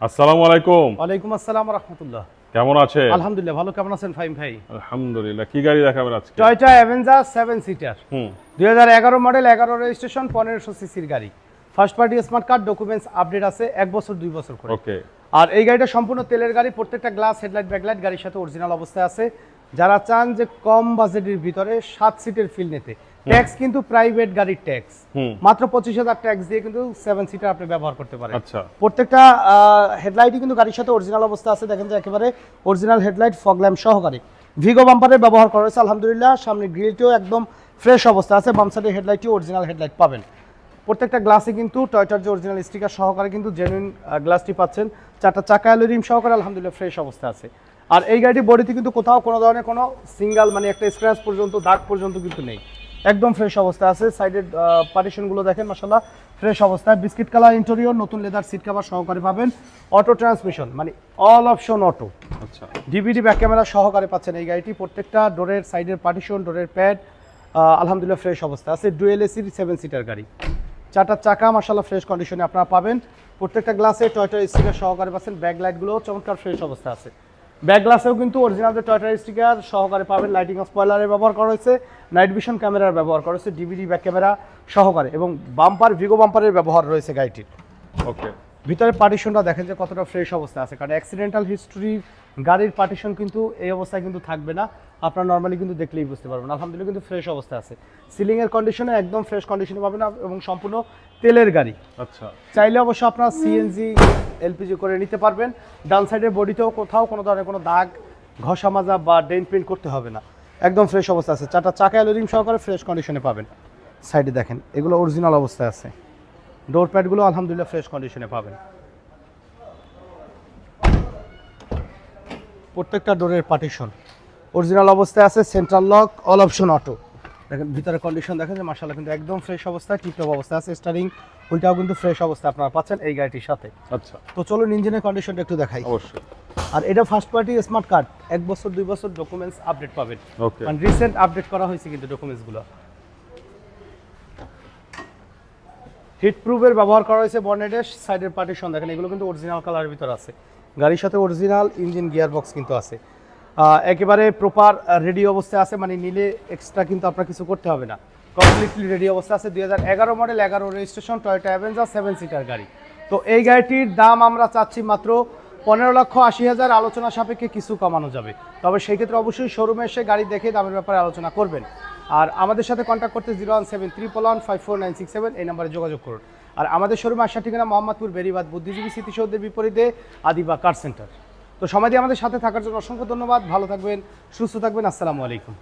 আসসালামু আলাইকুম। ওয়ালাইকুম আসসালাম ওয়া রাহমাতুল্লাহ। কেমন আছেন? আলহামদুলিল্লাহ ভালো, কেমন আছেন ফাহিম ভাই? আলহামদুলিল্লাহ। কি গাড়ি দেখাবেন আজকে? Toyota Avenger 7 seater 2011 model, 11 registration, 1500 সিসির গাড়ি। First party smart card, documents update আছে 1 বছর 2 বছর করে। ওকে। আর এই গাড়িটা সম্পূর্ণ তেলের গাড়ি, প্রত্যেকটা গ্লাস, হেডলাইট, ব্যাকলাইট গাড়ির সাথে অরিজিনাল অবস্থায় আছে। যারা চান যে কম বাজেটের ভিতরে 7 সিটের ফিল নিতে, ট্যাক্স কিন্তু প্রাইভেট গাড়ির ট্যাক্স মাত্র 25,000 ট্যাক্স দিয়ে কিন্তু 7 সিটার আপনি ব্যবহার করতে পারেন। আচ্ছা। প্রত্যেকটা হেডলাইটই কিন্তু গাড়ির সাথে অরিজিনাল অবস্থা আছে। দেখেন যে একেবারে অরিজিনাল হেডলাইট, ফগ ল্যাম্প সহকারে। ভিগো বাম্পারের ব্যবহার করা হয়েছে আলহামদুলিল্লাহ। সামনে গ্রিলটিও একদম ফ্রেশ অবস্থা আছে। বাম সাইডের হেডলাইটটিও অরিজিনাল হেডলাইট পাবেন। প্রত্যেকটা গ্লাসে কিন্তু টয়োটার যে অরিজিনাল স্টিকার সহকারে কিন্তু জেনুইন গ্লাসটি পাচ্ছেন। 4টা চাকা অ্যালয় রিম সহকারে আলহামদুলিল্লাহ ফ্রেশ অবস্থা আছে। আর এই গাড়িটির বডিতে কিন্তু কোথাও কোনো ধরনের কোনো সিঙ্গেল মানে একটা স্ক্র্যাচ পর্যন্ত, দাগ পর্যন্ত কিন্তু নেই, একদম ফ্রেশ অবস্থা আছে। সাইডের পার্টিশনগুলো দেখেন মাশাআল্লাহ ফ্রেশ অবস্থায়। বিস্কিট কালার ইন্টেরিয়র, নতুন লেদার সিট কভার সহকারে পাবেন। অটো ট্রান্সমিশন মানে অল অপশন অটো। আচ্ছা। ডিভিডি ব্যাক ক্যামেরা সহকারে পাচ্ছেন এই গাড়িটি। প্রত্যেকটা ডোরের সাইডের পার্টিশন, ডোরের প্যাড আলহামদুলিল্লাহ ফ্রেশ অবস্থা আছে। ডুয়েল এসির 7 সিটার গাড়ি। 4টা চাকা মাশাআল্লাহ ফ্রেশ কন্ডিশনে আপনারা পাবেন। প্রত্যেকটা গ্লাসে টয়োটার স্টিকার সহকারে পাচ্ছেন। ব্যাক লাইটগুলোও চমৎকার ফ্রেশ অবস্থা আছে। ব্যাক গ্লাসেও কিন্তু অরিজিনাল যে টয়োটার স্টিকার সহকারে পাবেন। লাইটিং স্পয়লারের ব্যবহার করা হয়েছে, নাইট ভিশন ক্যামেরার ব্যবহার করা হয়েছে, ডিভিডি ব্যাক ক্যামেরা সহকারে, এবং বাম্পার, ভিগো বাম্পারের ব্যবহার রয়েছে গাড়িটির। ওকে। ভিতরে পার্টিশনটা দেখেন যে কতটা ফ্রেশ অবস্থা আছে, কারণ অ্যাক্সিডেন্টাল হিস্ট্রি গাড়ির পার্টিশন কিন্তু এই অবস্থায় কিন্তু থাকবে না। আপনারা নর্মালি কিন্তু দেখলেই বুঝতে পারবেন। আলহামদুলিল্লাহ কিন্তু ফ্রেশ অবস্থা আছে। সিলিংয়ের কন্ডিশনে একদম ফ্রেশ কন্ডিশনে পাবেন এবং সম্পূর্ণ তেলের গাড়ি। আচ্ছা। চাইলে অবশ্য আপনারা সিএনজি, এলপিজি করে নিতে পারবেন। ডান সাইডের বডিতেও কোথাও কোনো ধরনের কোনো দাগ, ঘষা মাজা বা ডেন্ট পেন্ট করতে হবে না, একদম ফ্রেশ অবস্থা আছে। 4টা চাকা অ্যালয় রিম সহকারে ফ্রেশ কন্ডিশনে পাবেন। সাইডে দেখেন এগুলো অরিজিনাল অবস্থায় আছে। ডোর প্যাডগুলো আলহামদুলিল্লাহ ফ্রেশ কন্ডিশনে পাবেন। প্রত্যেকটা ডোরের পার্টিশন অরিজিনাল অবস্থায় আছে। Central lock, all option auto. দেখেন ভিতরে কন্ডিশন দেখেন যে মাশাআল্লাহ কিন্তু একদম ফ্রেশ অবস্থায়, টিপটপ অবস্থায় আছে। স্টারিং হুইলটাও কিন্তু ফ্রেশ অবস্থায় আপনারা পাচ্ছেন এই গাড়িটির সাথে। আচ্ছা। তো চলুন ইঞ্জিনের কন্ডিশনটা একটু দেখাই। অবশ্যই। আর এটা ফার্স্ট পার্টি স্মার্ট কার্ড, 1 বছর 2 বছর ডকুমেন্টস আপডেট পাবেন। ওকে। মানে রিসেন্ট আপডেট করা হয়েছে কিন্তু ডকুমেন্টসগুলো। হিট প্রুফের ব্যবহার করা হয়েছে বনেটের। সাইডের পার্টিশন দেখেন এগুলো কিন্তু অরিজিনাল কালারের ভিতর আছে। গাড়ির সাথে অরিজিনাল ইঞ্জিন, গিয়ার বক্স কিন্তু আছে। একেবারে প্রপার রেডি অবস্থায় আছে, মানে নিলে এক্সট্রা কিন্তু আপনার কিছু করতে হবে না, কমপ্লিটলি রেডি অবস্থা আছে। 2011 model, 11 registration, Toyota Avenger 7 seater গাড়ি। তো এই গাড়িটির দাম আমরা চাচ্ছি মাত্র 15,80,000। আলোচনা সাপেক্ষে কিছু কমানো যাবে, তবে সেই ক্ষেত্রে অবশ্যই শোরুমে এসে গাড়ি দেখে দামের ব্যাপারে আলোচনা করবেন। আর আমাদের সাথে কন্ট্যাক্ট করতে 01731154967 এই নাম্বারে যোগাযোগ করুন। আর আমাদের শোরুমে আসার ঠিকানা মোহাম্মদপুর বেরিবাদ বুদ্ধিজীবী স্মৃতিসৌধের বিপরীতে আদিবা কার সেন্টার। তো সময় দিয়ে আমাদের সাথে থাকার জন্য অসংখ্য ধন্যবাদ। ভালো থাকবেন, সুস্থ থাকবেন। আসসালামু আলাইকুম।